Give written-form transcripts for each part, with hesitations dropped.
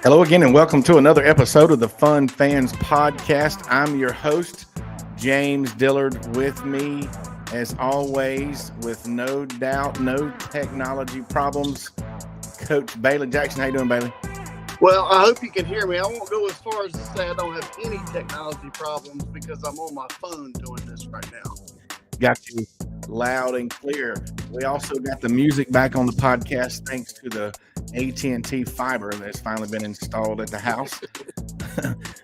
Hello again, and welcome to another episode of the Fun Fans Podcast. I'm your host, James Dillard. With me, as always, with no doubt, no technology problems, Coach Bailey Jackson. How you doing, Bailey? Well, I hope you can hear me. I won't go as far as to say I don't have any technology problems because I'm on my phone doing this right now. Got you loud and clear. We also got the music back on the podcast thanks to the AT&T fiber that's finally been installed at the house.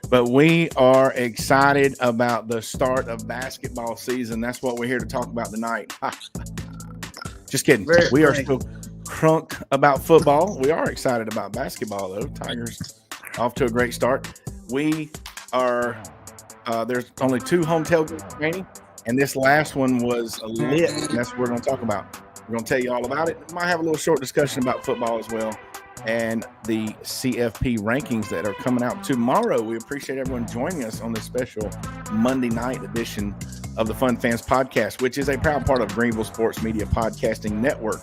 But we are excited about the start of basketball season. That's what we're here to talk about tonight. Just kidding. We are still crunk about football. We are excited about basketball, though. Tigers off to a great start. We are there's only 2 home tailgates remaining, and this last one was lit. And that's what we're going to talk about. We're going to tell you all about it. Might have a little short discussion about football as well, and the CFP rankings that are coming out tomorrow. We appreciate everyone joining us on this special Monday night edition of the Fun Fans Podcast, which is a proud part of Greenville Sports Media Podcasting Network.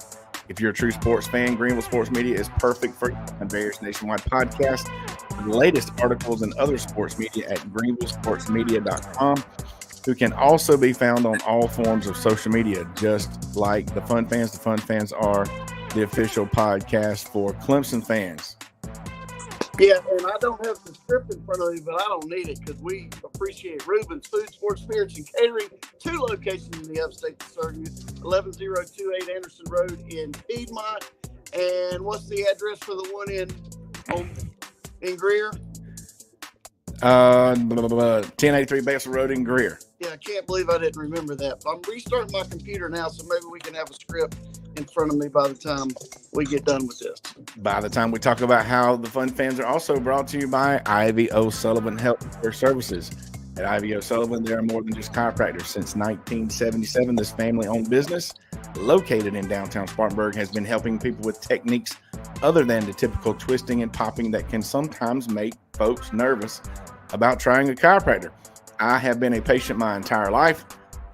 If you're a true sports fan, Greenville Sports Media is perfect for various nationwide podcasts, the latest articles and other sports media at greenvillesportsmedia.com, who can also be found on all forms of social media, just like the Fun Fans. The Fun Fans are the official podcast for Clemson fans. Yeah, and I don't have the script in front of me, but I don't need it because we appreciate Reuben's Food, Sports, Spirits, and Catering. 2 locations in the upstate to serve you, 11028 Anderson Road in Piedmont. And what's the address for the one in Greer? 1083 Basil Road in Greer. Yeah, I can't believe I didn't remember that. But I'm restarting my computer now, so maybe we can have a script in front of me by the time we get done with this. By the time we talk about how the Fun Fans are also brought to you by Ivy O'Sullivan Healthcare Services. At Ivy O'Sullivan, they are more than just chiropractors. Since 1977, this family-owned business, located in downtown Spartanburg, has been helping people with techniques other than the typical twisting and popping that can sometimes make folks nervous about trying a chiropractor. I have been a patient my entire life,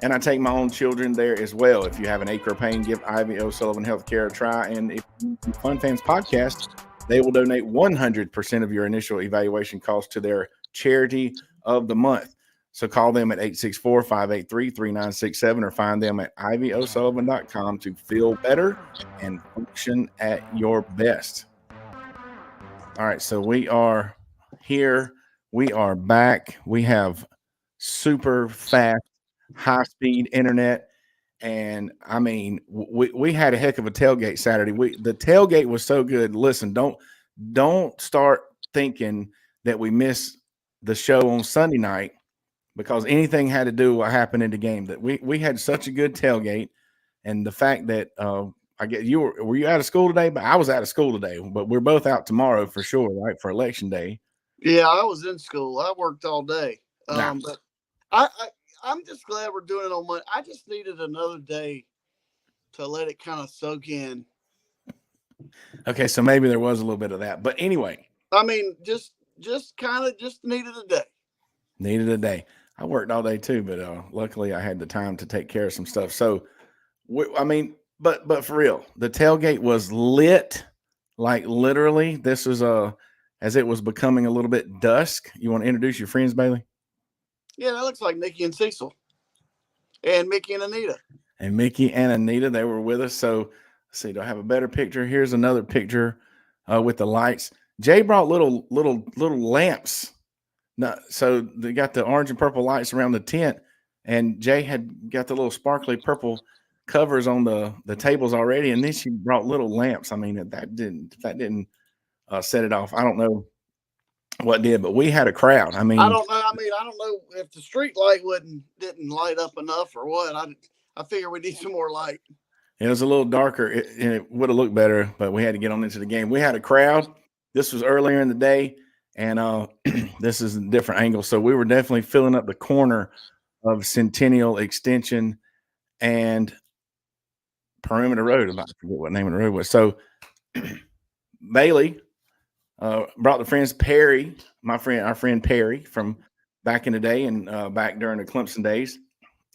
and I take my own children there as well. If you have an ache or pain, give Ivy O'Sullivan Healthcare a try. And if you do Fun Fans Podcast, they will donate 100% of your initial evaluation cost to their charity of the month. So call them at 864-583-3967 or find them at ivyosullivan.com to feel better and function at your best. All right, so we are here. We are back. We have super fast, high-speed internet. And, I mean, we had a heck of a tailgate Saturday. The tailgate was so good. Listen, don't start thinking that we miss the show on Sunday night because anything had to do with what happened in the game. That we had such a good tailgate, and the fact that I get were you out of school today? But I was out of school today. But we're both out tomorrow for sure, right, for election day. Yeah, I was in school. I worked all day. But I'm just glad we're doing it on Monday. I just needed another day to let it kind of soak in. Okay, so maybe there was a little bit of that. But anyway. I mean, just needed a day. Needed a day. I worked all day too, but luckily I had the time to take care of some stuff. So, but for real, the tailgate was lit. Like literally, this was as it was becoming a little bit dusk. You want to introduce your friends, Bailey? Yeah, that looks like Nikki and Cecil. And Mickey and Anita. And Mickey and Anita, they were with us. So, let's see, do I have a better picture? Here's another picture with the lights. Jay brought little lamps. No, so they got the orange and purple lights around the tent, and Jay had got the little sparkly purple covers on the tables already, and then she brought little lamps. I mean, that didn't set it off. I don't know what did, but we had a crowd. I don't know if the street light didn't light up enough or what. I figure we need some more light. It was a little darker, and it would have looked better, but we had to get on into the game. We had a crowd. This was earlier in the day, and this is a different angle. So we were definitely filling up the corner of Centennial Extension and Perimeter Road. I forget what name of the road was. So Bailey brought the friends. Perry, our friend Perry from back in the day and back during the Clemson days,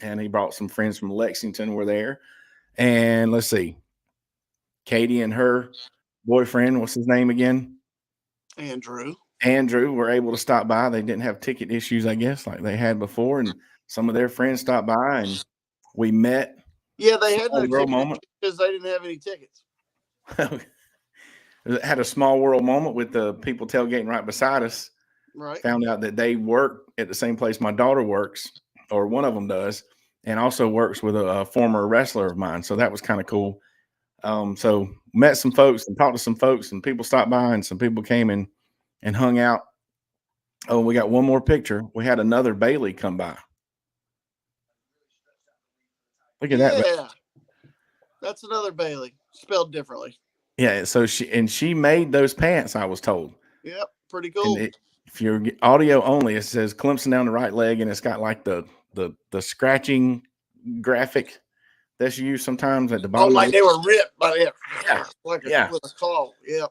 and he brought some friends from Lexington were there. And let's see, Katie and her boyfriend, what's his name again? Andrew were able to stop by. They didn't have ticket issues, I guess, like they had before, and some of their friends stopped by, and we met. Yeah, they had no tickets because they didn't have any tickets. Had a small world moment with the people tailgating right beside us. Right. Found out that they work at the same place my daughter works, or one of them does, and also works with a former wrestler of mine. So that was kind of cool. So met some folks and talked to some folks, and people stopped by, and some people came in and hung out. Oh, we got one more picture. We had another Bailey come by. Look at that. Yeah, that's another Bailey, spelled differently. Yeah, so she made those pants, I was told. Yep, pretty cool. If you're audio only, it says Clemson down the right leg, and it's got like the scratching graphic that's used sometimes at the bottom. Oh, like they were ripped by it. With a claw. Yep.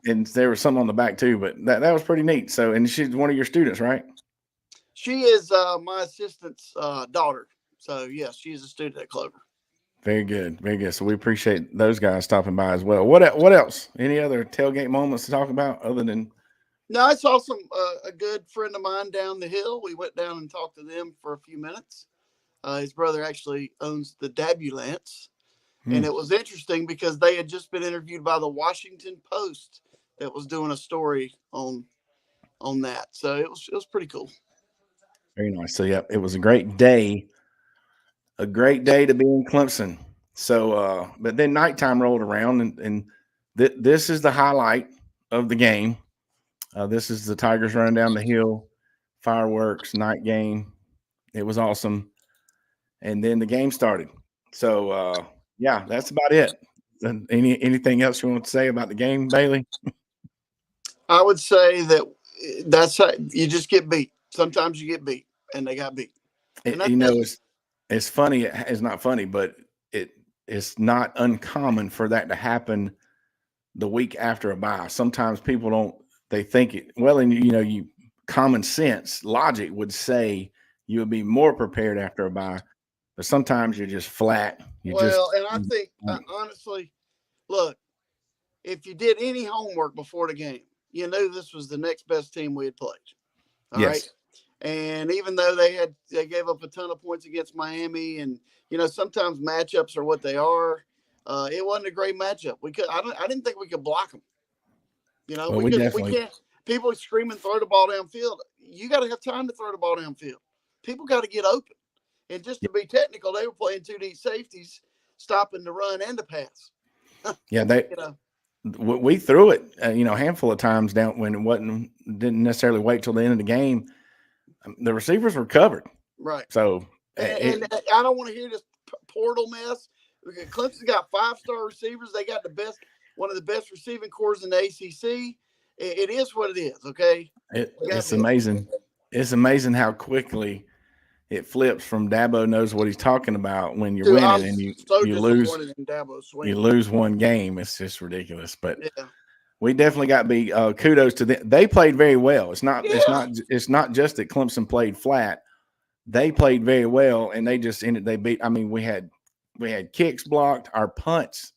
And there was some on the back too, but that was pretty neat. So, and she's one of your students, right? She is my assistant's daughter. So yes, she's a student at Clover. Very good, very good. So we appreciate those guys stopping by as well. What else? Any other tailgate moments to talk about other than? No, I saw a good friend of mine down the hill. We went down and talked to them for a few minutes. His brother actually owns the Dabulance. And it was interesting because they had just been interviewed by the Washington Post that was doing a story on that. So it was pretty cool. Very nice. So yeah, it was a great day. A great day to be in Clemson. So but then nighttime rolled around, and this is the highlight of the game. This is the Tigers running down the hill, fireworks, night game. It was awesome. And then the game started. So yeah, that's about it. Anything else you want to say about the game, Bailey? I would say that's how you just get beat. Sometimes you get beat, and they got beat. It's funny. It's not funny, but it's not uncommon for that to happen the week after a bye. Sometimes people don't. They think it well, and you common sense logic would say you would be more prepared after a bye, but sometimes you're just flat. And I think honestly, look, if you did any homework before the game, you knew this was the next best team we had played. All right. And even though they gave up a ton of points against Miami, and sometimes matchups are what they are. It wasn't a great matchup. I didn't think we could block them. We can't. People screaming, throw the ball downfield. You got to have time to throw the ball downfield. People got to get open. And just to be technical, they were playing 2 deep safeties, stopping the run and the pass. Yeah, we threw it, a handful of times down when it didn't necessarily wait till the end of the game. The receivers were covered, right? So, and I don't want to hear this portal mess. Clemson got 5-star receivers. They got one of the best receiving corps in the ACC. It is what it is. Okay, it's amazing. It's amazing how quickly it flips from Dabo knows what he's talking about when you're winning, and you lose. You lose one game. It's just ridiculous. But we definitely got to be kudos to them. They played very well. It's not just that Clemson played flat. They played very well, and they just ended. They beat. I mean, we had kicks blocked, our punts.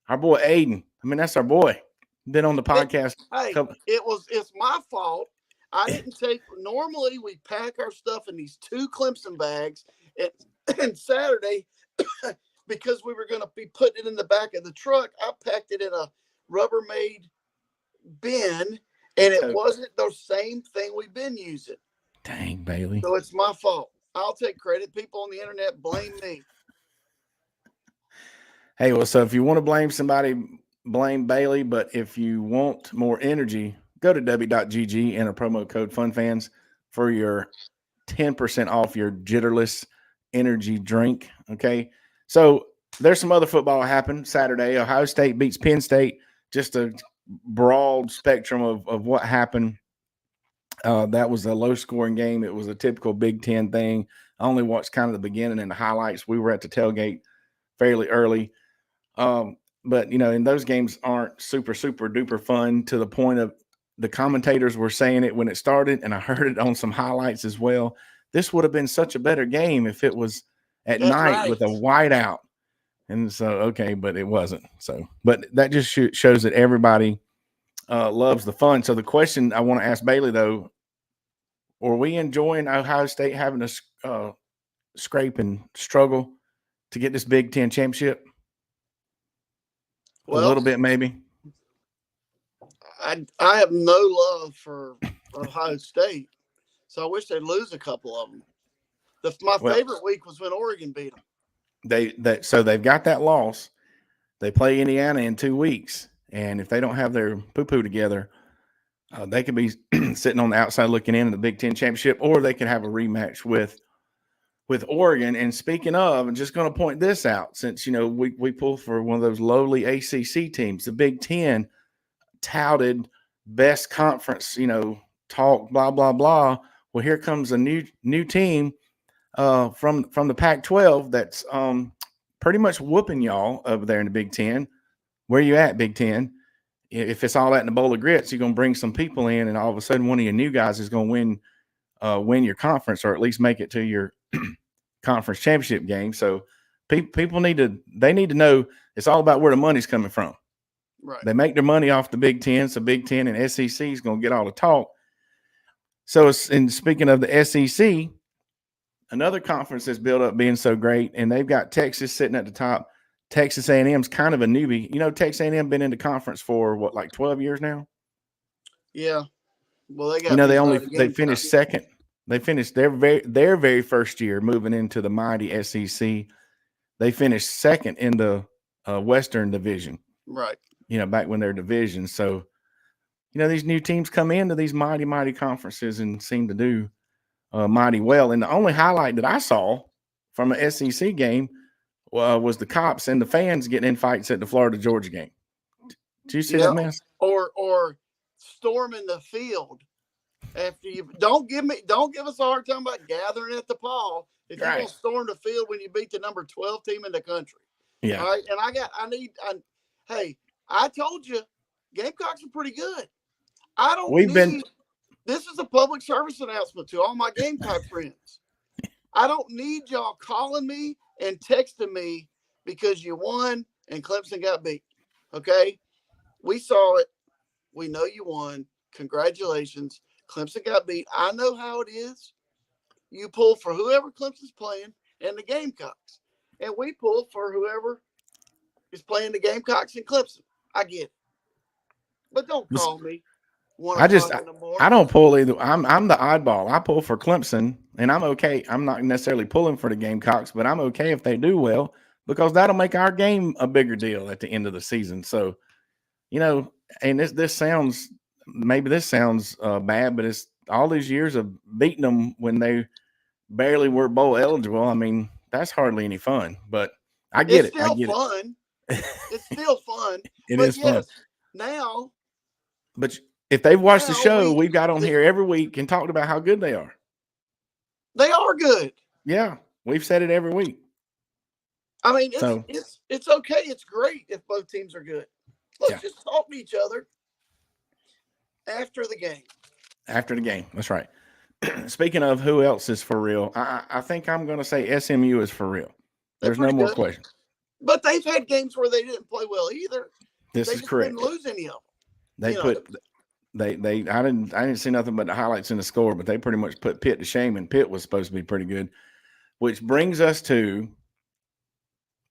Our boy Aiden. I mean, that's our boy. Been on the podcast. It's my fault. I didn't take. Normally, we pack our stuff in these 2 Clemson bags, and Saturday, because we were going to be putting it in the back of the truck, I packed it in a Rubbermaid bin, and it wasn't the same thing we've been using. Dang, Bailey. So it's my fault. I'll take credit. People on the internet blame me. Hey, well, so if you want to blame somebody, blame Bailey. But if you want more energy, go to w.gg and a promo code FUNFANS for your 10% off your Jitterless energy drink. Okay. So there's some other football happened Saturday. Ohio State beats Penn State. Just a broad spectrum of what happened. That was a low scoring game. It was a typical Big Ten thing. I only watched kind of the beginning and the highlights. We were at the tailgate fairly early. But and those games aren't super duper fun to the point of the commentators were saying it when it started, and I heard it on some highlights as well. This would have been such a better game if it was at That's night right. with a whiteout. And so, okay, but it wasn't. So, but that just shows that everybody loves the fun. So the question I want to ask Bailey though, are we enjoying Ohio State having to scrape and struggle to get this Big Ten championship? A Well, little bit, maybe. I have no love for Ohio State, so I wish they'd lose a couple of them. My favorite week was when Oregon beat them. So they've got that loss. They play Indiana in 2 weeks, and if they don't have their poo-poo together, they could be sitting on the outside looking in at the Big Ten championship, or they could have a rematch with Oregon. And speaking of, I'm just going to point this out, since we pull for one of those lowly ACC teams, the Big Ten touted best conference, talk, blah blah blah. Well, here comes a new team from the Pac-12 that's pretty much whooping y'all over there in the Big Ten. Where you at, Big Ten? If it's all that in a bowl of grits, you're gonna bring some people in, and all of a sudden one of your new guys is gonna win your conference, or at least make it to your conference championship game. So people need to know it's all about where the money's coming from. Right. They make their money off the Big Ten, so Big Ten and SEC is going to get all the talk. So, and speaking of the SEC, another conference that's built up being so great, and they've got Texas sitting at the top. Texas A&M's kind of a newbie. Texas A&M been in the conference for what, like 12 years now? Yeah. Well, they got they finished second. They finished their very first year moving into the mighty SEC. They finished second in the Western Division. Right. Back when they're divisions. So, these new teams come into these mighty conferences and seem to do mighty well. And the only highlight that I saw from an SEC game was the cops and the fans getting in fights at the Florida-Georgia game. Did you see that mess? Or storming the field after you don't give us a hard time about gathering at the Paul if you're gonna storm the field when you beat the number 12 team in the country. Yeah. All right. And hey, I told you, Gamecocks are pretty good. This is a public service announcement to all my Gamecock friends. I don't need y'all calling me and texting me because you won and Clemson got beat. Okay? We saw it. We know you won. Congratulations. Clemson got beat. I know how it is. You pull for whoever Clemson's playing and the Gamecocks. And we pull for whoever is playing the Gamecocks and Clemson. I get it. But don't call me. I don't pull either. I'm the oddball. I pull for Clemson, and I'm okay. I'm not necessarily pulling for the Gamecocks, but I'm okay if they do well, because that'll make our game a bigger deal at the end of the season. So, and this sounds bad, but it's all these years of beating them when they barely were bowl eligible. I mean, that's hardly any fun, but I get it. I get it. It's still fun. It is fun. Now, but if they've watched the show, we've got on here every week and talked about how good they are. They are good. Yeah, we've said it every week. I mean, it's okay. It's great if both teams are good. Let's just talk to each other after the game. After the game, that's right. Speaking of who else is for real, I think I'm going to say SMU is for real. There's no more question. But they've had games where they didn't play well either. This is correct. Didn't lose any of them. I didn't see nothing but the highlights in the score, but they pretty much put Pitt to shame, and Pitt was supposed to be pretty good. Which brings us to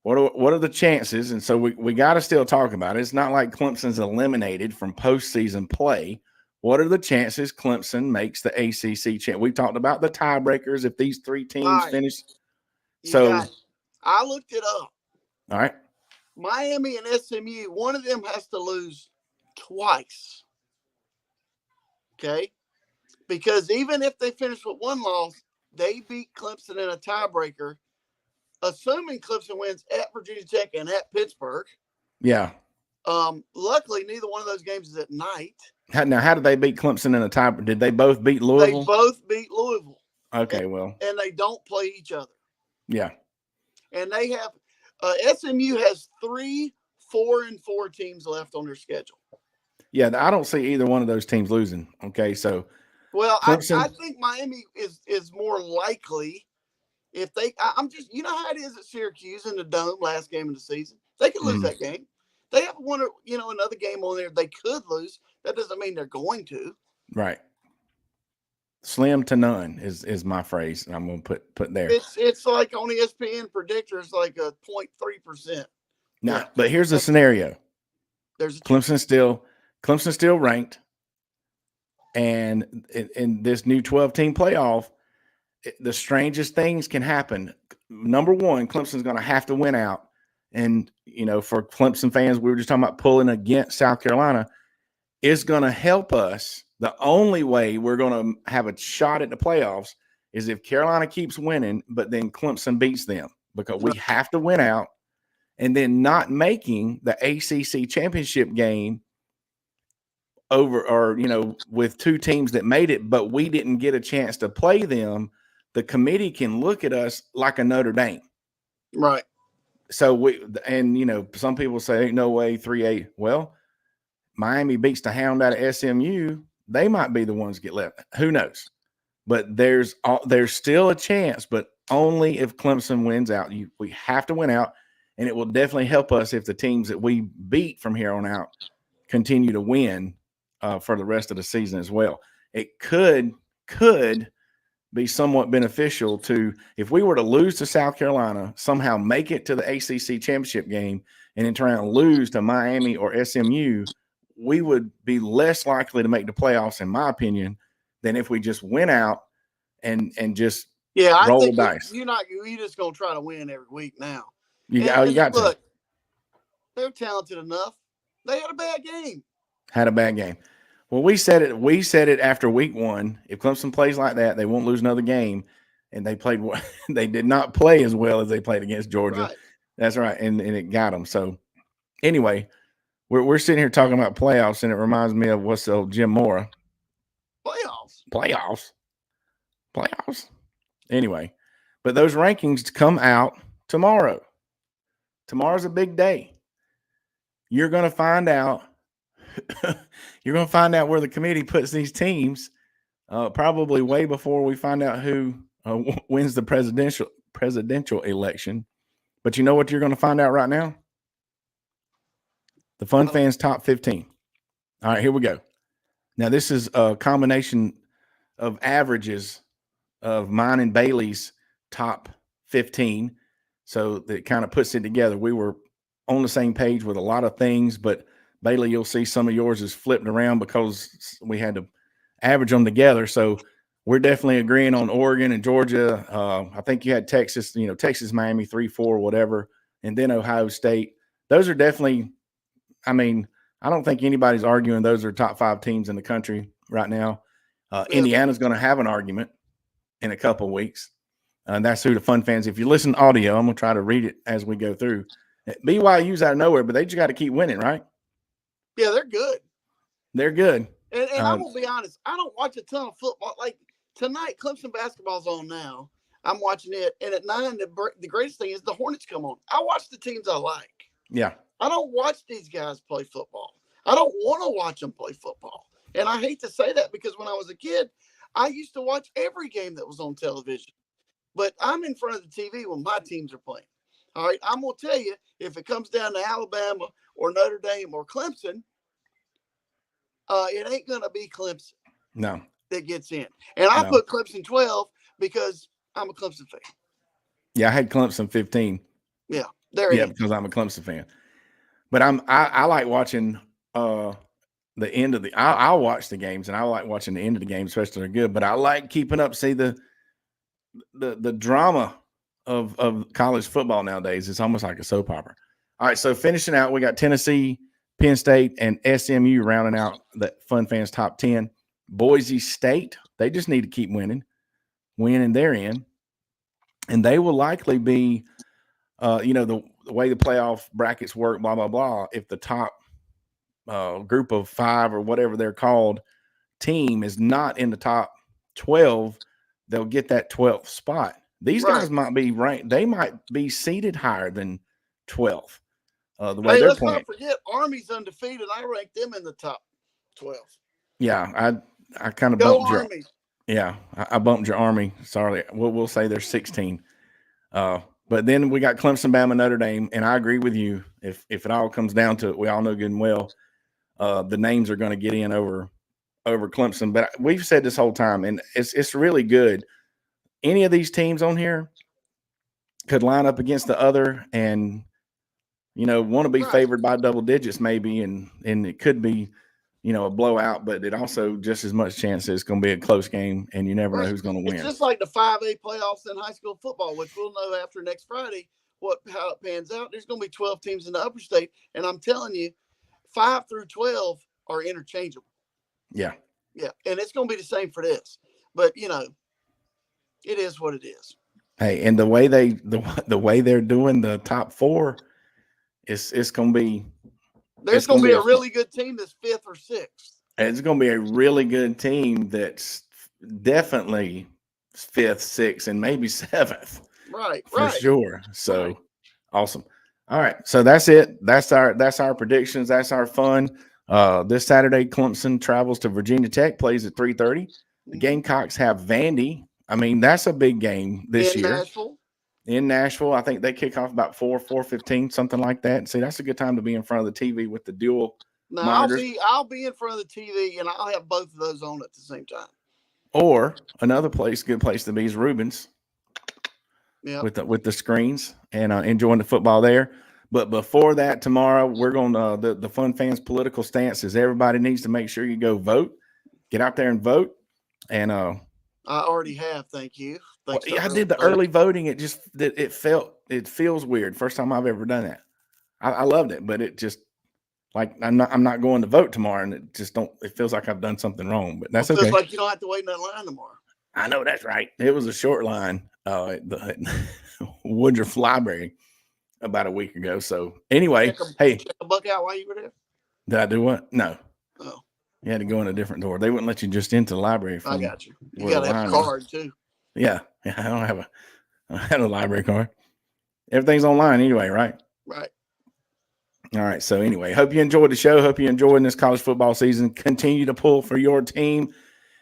what are the chances? And so we got to still talk about it. It's not like Clemson's eliminated from postseason play. What are the chances Clemson makes the ACC champ? We talked about the tiebreakers if these three teams finish. I looked it up. All right. Miami and SMU, one of them has to lose twice. Okay? Because even if they finish with one loss, they beat Clemson in a tiebreaker. assuming Clemson wins at Virginia Tech and at Pittsburgh. Yeah. Luckily, neither one of those games is at night. Now, how did they beat Clemson in a tie? Did they both beat Louisville? They both beat Louisville. Okay, and they don't play each other. Yeah. And they have SMU has 3 4-4 teams left on their schedule. Yeah, I don't see either one of those teams losing. Okay, so I think Miami is more likely if they. I'm just how it is at Syracuse in the Dome last game of the season. They could lose that game. They have one another game on there they could lose. That doesn't mean they're going to. Right. Slim to none is my phrase. I'm going to put there. It's like on ESPN predictor, it's like a 0.3%. Now, but here's the scenario. There's Clemson still ranked, and in this new 12-team playoff, the strangest things can happen. Number one, Clemson's going to have to win out, and for Clemson fans, we were just talking about pulling against South Carolina. It's going to help us. The only way we're going to have a shot at the playoffs is if Carolina keeps winning, but then Clemson beats them, because we have to win out. And then not making the ACC championship game with two teams that made it, but we didn't get a chance to play them, the committee can look at us like a Notre Dame. Right. So some people say, ain't no way 3-8. Well, Miami beats the hound out of SMU. They might be the ones get left. Who knows? But there's still a chance, but only if Clemson wins out. We have to win out, and it will definitely help us if the teams that we beat from here on out continue to win for the rest of the season as well. It could be somewhat beneficial if we were to lose to South Carolina, somehow make it to the ACC championship game, and then turn around and lose to Miami or SMU. We would be less likely to make the playoffs, in my opinion, than if we just went out and just roll the dice. You're just gonna try to win every week now. You got to. They're talented enough. They had a bad game. Well, we said it after week 1. If Clemson plays like that, they won't lose another game. And they did not play as well as they played against Georgia. Right. That's right, and it got them. So anyway. We're sitting here talking about playoffs, and it reminds me of what's the old Jim Mora. Playoffs. Anyway, but those rankings come out tomorrow. Tomorrow's a big day. You're going to find out. You're going to find out where the committee puts these teams. Probably way before we find out who wins the presidential election. But you know what you're going to find out right now? The Fun Fans Top 15. All right, here we go. Now, this is a combination of averages of mine and Bailey's top 15. So that kind of puts it together. We were on the same page with a lot of things, but Bailey, you'll see some of yours is flipped around because we had to average them together. So we're definitely agreeing on Oregon and Georgia. I think you had Texas, Texas, Miami, 3-4, whatever, and then Ohio State. Those are definitely – I mean, I don't think anybody's arguing those are top 5 teams in the country right now. Indiana's going to have an argument in a couple of weeks. And that's who the Fun Fans, if you listen to audio, I'm going to try to read it as we go through. BYU's out of nowhere, but they just got to keep winning, right? Yeah, they're good. They're good. And I'm going to be honest, I don't watch a ton of football. Like tonight, Clemson basketball's on now. I'm watching it. And at 9, the greatest thing is the Hornets come on. I watch the teams I like. Yeah. I don't watch these guys play football. I don't want to watch them play football. And I hate to say that because when I was a kid, I used to watch every game that was on television. But I'm in front of the TV when my teams are playing. All right, I'm going to tell you, if it comes down to Alabama or Notre Dame or Clemson, it ain't going to be Clemson that gets in. And I put Clemson 12 because I'm a Clemson fan. Yeah, I had Clemson 15. Yeah, because I'm a Clemson fan. But I like watching the end of the. I'll watch the games, and I like watching the end of the game, especially they're good. But I like keeping up. See the drama of college football nowadays. It's almost like a soap opera. All right, so finishing out, we got Tennessee, Penn State, and SMU rounding out the Fun Fans top 10. Boise State, they just need to keep winning. They're in, and they will likely be the way the playoff brackets work, blah, blah, blah. If the top group of 5 or whatever they're called team is not in the top 12, they'll get that 12th spot. These guys might be ranked. They might be seated higher than 12. The way they're let's playing. not forget Army's undefeated. I ranked them in the top 12. Yeah, I kind of Go bumped Army. I bumped your Army. Sorry, we'll say they're 16. But then we got Clemson, Bama, Notre Dame, and I agree with you. If it all comes down to it, we all know good and well the names are going to get in over Clemson. But we've said this whole time, and it's really good. Any of these teams on here could line up against the other, and want to be favored by double digits maybe, and it could be a blowout, but it also just as much chance it's going to be a close game, and you never know who's going to win. It's just like the 5A playoffs in high school football, which we'll know after next Friday how it pans out. There's going to be 12 teams in the upper state, and I'm telling you, 5 through 12 are interchangeable. Yeah, and it's going to be the same for this. But it is what it is. Hey, and the way they're doing the top 4, it's going to be. There's going to be a really good team that's 5th or 6th. It's going to be a really good team that's definitely 5th, 6th, and maybe 7th. Right. For sure. So awesome. All right. So that's it. That's our predictions. That's our fun. This Saturday, Clemson travels to Virginia Tech, plays at 3:30. The Gamecocks have Vandy. I mean, that's a big game this year. In Nashville, I think they kick off about 4:15, something like that. See, that's a good time to be in front of the TV with the dual monitors. I'll be in front of the TV, and I'll have both of those on at the same time. Or another good place to be is Rubens. Yeah. With the screens and enjoying the football there. But before that, tomorrow we're going to the Fun Fans political stance is everybody needs to make sure you go vote. Get out there and vote. And I already have. Thank you. I did the early voting. It feels weird. First time I've ever done that. I loved it, but it just like I'm not going to vote tomorrow, and it feels like I've done something wrong. But that's okay. It feels like you don't have to wait in that line tomorrow. I know that's right. It was a short line at the Woodruff Library about a week ago. So anyway, check a buck out while you were there. Did I do what? No. Oh. You had to go in a different door. They wouldn't let you just into the library. I got you. You got to have a card too. Yeah. I don't have a library card. Everything's online anyway, right? Right. All right. So anyway, hope you enjoyed the show. Hope you enjoyed this college football season. Continue to pull for your team.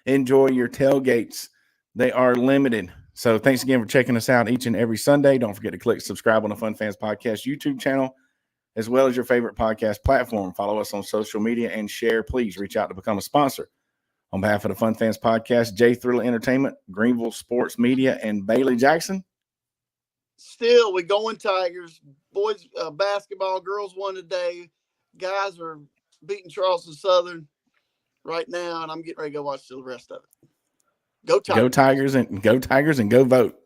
Enjoy your tailgates. They are limited. So thanks again for checking us out each and every Sunday. Don't forget to click subscribe on the Fun Fans Podcast YouTube channel, as well as your favorite podcast platform. Follow us on social media and share. Please reach out to become a sponsor. On behalf of the Fun Fans Podcast, J Thriller Entertainment, Greenville Sports Media, and Bailey Jackson. Still, we going Tigers. Boys basketball, girls won today. Guys are beating Charleston Southern right now, and I'm getting ready to go watch the rest of it. Go Tigers. Go Tigers and go vote.